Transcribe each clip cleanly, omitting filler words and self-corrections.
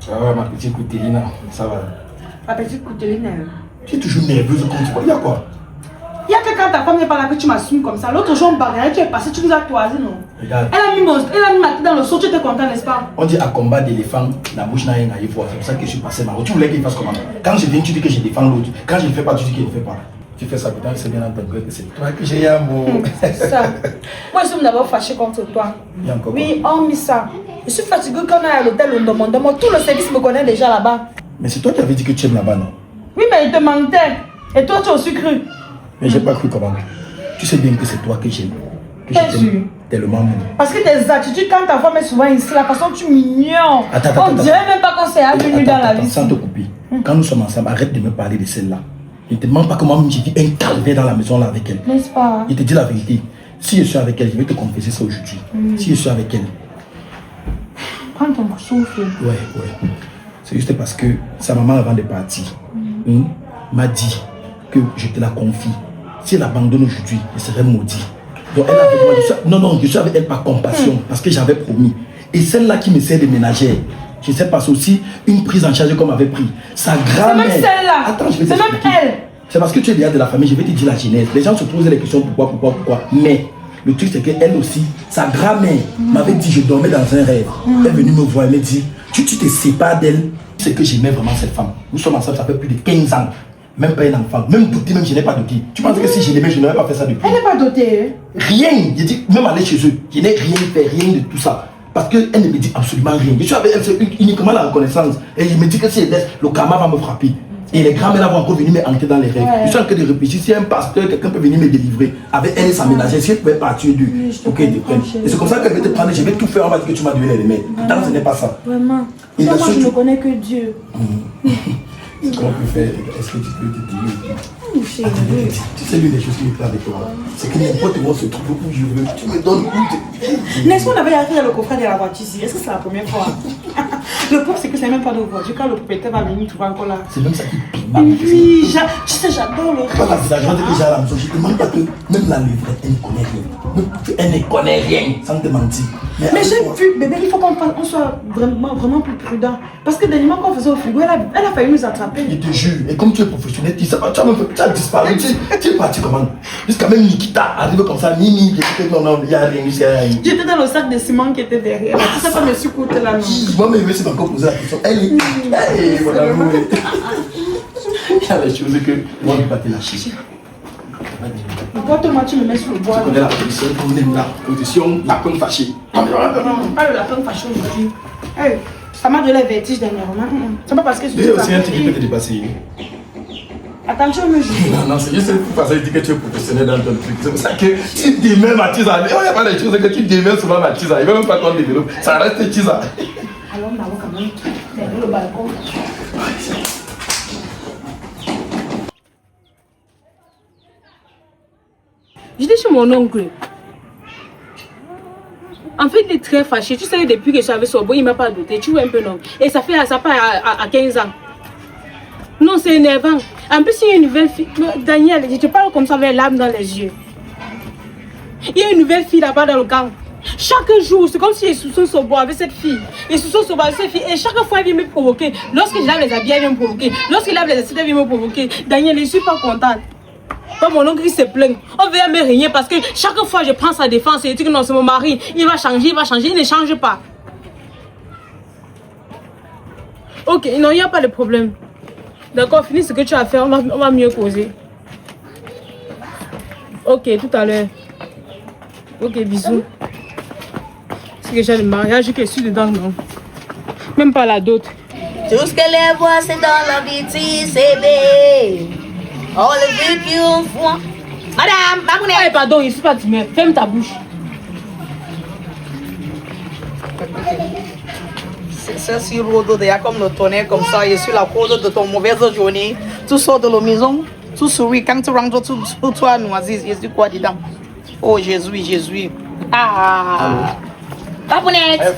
Ça va, ma petite Coutélina, ça va. Ma petite Coutélina. Tu es toujours nerveuse quand tu vois. Il y a quoi? Il y a que quand ta femme n'est pas là que tu m'assumes comme ça. L'autre jour, on bagarre, tu es passé, tu nous as toisé, non? Regarde. Elle a mis ma tête dans le seau, tu étais content, n'est-ce pas? On dit à combat d'éléphant, la bouche n'a rien à y voir. C'est pour ça que je suis passé ma route. Tu voulais qu'il fasse comment? Quand je viens, tu dis que je défends l'autre. Quand je ne le fais pas, tu dis qu'il ne le fait pas. Tu fais ça, putain, c'est bien entendu que c'est toi que j'ai amour. C'est ça. Moi, je suis d'abord fâché contre toi. Il y a encore oui, hormis ça. Je suis fatiguée quand on est à l'hôtel Londomondamo. Tout le service me connaît déjà là-bas. Mais c'est toi qui avais dit que tu aimes là-bas, non? Oui, mais il te mentait. Et toi, tu as aussi cru. Mais j'ai pas cru comment. Tu sais bien que c'est toi que j'aime. Que T'es sûr? j'aime tellement. Parce que tes attitudes, quand ta femme est souvent ici, la façon dont tu m'ignores. On dirait même pas qu'on s'est avenu dans la vie. Sans te couper. Quand nous sommes ensemble, arrête de me parler de celle-là. Ne te demande pas comment j'ai dit un calvaire dans la maison là avec elle. N'est-ce pas? Il te dit la vérité. Si je suis avec elle, je vais te confesser ça aujourd'hui. Si je suis avec elle. Prends ton souffle. Ouais. C'est juste parce que sa maman, avant de partir, m'a dit que je te la confie. Si elle abandonne aujourd'hui, elle serait maudite. Donc elle a avec moi, non, je suis avec elle par compassion, parce que j'avais promis. Et celle-là qui me sert de ménagère, je sais pas, c'est aussi une prise en charge comme avait pris. Sa grand-mère. C'est même celle-là. Attends, je vais c'est même elle. C'est parce que tu es déjà de la famille, je vais te dire la genèse. Les gens se posent des questions, pourquoi. Mais le truc c'est qu'elle aussi, sa grand-mère m'avait dit, je dormais dans un rêve. Elle est venue me voir, elle m'a dit, tu te sépares d'elle. C'est que j'aimais vraiment cette femme. Nous sommes ensemble, ça fait plus de 15 ans. Même pas un enfant. Même douté, même je n'ai pas douté. Tu penses que si je l'aimais, je n'aurais pas fait ça depuis? Elle n'est pas dotée. Rien. Je dis, même aller chez eux, je n'ai rien fait, rien de tout ça. Parce qu'elle ne me dit absolument rien. Je suis avec elle, c'est uniquement la reconnaissance. Et il me dit que si elle laisse, le karma va me frapper. Et les grands-mères vont encore venir me entrer dans les rêves. Je suis en train de réfléchir. Si un pasteur, quelqu'un peut venir me délivrer, avec elle et sa ménagère, si elle pouvait partir d'eux, ok, de prenne. Et c'est comme ça qu'elle veut te prendre, je vais tout faire, on va dire que tu m'as donné les remèdes. Pourtant, ce n'est pas ça. Vraiment. Moi, je ne connais que Dieu. Ce qu'on peut faire, est-ce que tu peux te dire? Tu sais l'une des choses qui me plaît avec toi, c'est que n'importe où on se trouve où je veux, tu me donnes où. N'est-ce qu'on avait arrêté dans le coffret de la voiture ici? Est-ce que c'est la première fois? Le problème c'est que c'est même pas de voiture. Quand le propriétaire va venir, tu vas encore là. C'est même ça qui prie. Oui, tu sais, j'adore le Quand la villageoise est déjà à la maison, je ne te demande pas que même la livrette, elle ne connaît rien. Elle ne connaît rien, sans te mentir. Mais j'ai vu, bébé, il faut qu'on soit vraiment plus prudent. Parce que dernièrement qu'on faisait au frigo, elle a failli nous attraper. Je te jure, et comme tu es professionnel, tu as disparu, tu es parti comment? Jusqu'à même Nikita arrive comme ça, Mimi, non, il n'y a rien, J'étais dans le sac de ciment qui était derrière. Tu sais pas me secouter là, non? Moi, mais je me suis encore posé la question. Elle est, mon amour. Il y a des choses que moi, je ne vais pas te lâcher. Toi, tu me mets sur le bois. Tu connais la position, la position, la pomme fâchée. Non, pas de la pomme fâchée aujourd'hui. Ça m'a donné le vertige dernièrement. C'est pas parce que je suis aussi un truc qui peut te dépasser. Attends, tu veux me juger? Non, c'est juste parce que je dis que tu es professionnel dans ton truc. C'est pour ça que tu démêles ma tisa. Il n'y a pas de choses que tu démêles souvent ma tisa. Il ne veut même pas qu'on développe. Ça reste tisa. Alors, on va quand même derrière le balcon. J'étais chez mon oncle. En fait, il est très fâché. Tu sais, depuis que je suis avec Sobo, il ne m'a pas doté. Tu vois un peu, non? Et ça part à 15 ans. Non, c'est énervant. En plus, il y a une nouvelle fille. Daniel, je te parle comme ça avec l'âme dans les yeux. Il y a une nouvelle fille là-bas dans le camp. Chaque jour, c'est comme si il soupçonne Sobo avec cette fille. Il soupçonne Sobo avec cette fille. Et chaque fois, il vient me provoquer. Lorsque lave les habits, il vient me provoquer. Lorsqu'il lave les assiettes, il vient me provoquer. Daniel, je ne suis pas contente. Mon oncle il se plaint. On veut me régner parce que chaque fois je prends sa défense et je dis que non, c'est mon mari. Il va changer, il ne change pas. Ok, non, il n'y a pas de problème. D'accord, finis ce que tu as fait, on va mieux causer. Ok, tout à l'heure. Ok, bisous. C'est que j'ai le mariage que je suis dedans, non. Même pas la dot. Tout ce que les voix, c'est dans la BTCB. Oh, le but qu'ils font. Madame, Babounette. Pardon, il ne suis pas timide. Ferme ta bouche. C'est si Rodo, il y a comme le tonnerre comme ça. Je suis la cause de ton mauvaise journée. Tu sors de la maison, tu souris. Quand tu rentres, tu toi noisis. Je dis quoi dedans? Oh, Jésus. Ah. Babounette.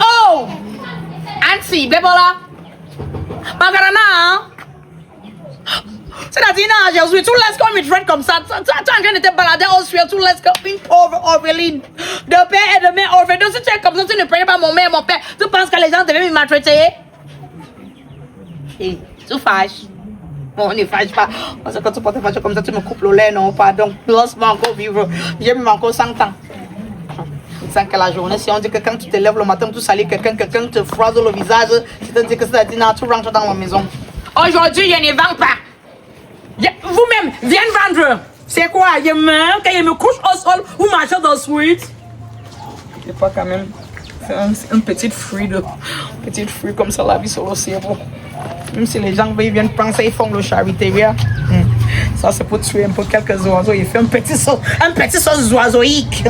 Oh! Ansi, Blebola! Magarana! C'est-à-dire, non, Jésus, tu laisses comme une traite comme ça. Tu es en train de te balader au sueur, tu laisses comme une pauvre orpheline de père et de mère mon mère, mon père. Tu penses que les gens devaient me maltraiter? Et tu fâches. On ne fâche pas. Parce que quand tu portes fâcher comme ça, tu me coupes le lait, non, pardon. Laisse-moi encore vivre. J'aime encore 100 ans. Sans que la journée, si on dit que quand tu te lèves le matin, tu salis quelqu'un te froisse le visage, tu te dis que ça dit non, tu rentres dans ma maison. Aujourd'hui, je ne vends pas. Vous-même, viens vendre. C'est quoi? Je meurs, quand je me couche au sol ou marcher dans le suite. Je peux quand même faire une petite fruit comme ça, la vie sur le cerveau. Même si les gens viennent penser, ils font le charité. Ça, c'est pour tuer un peu quelques oiseaux. Il fait un petit sauce oiseauique.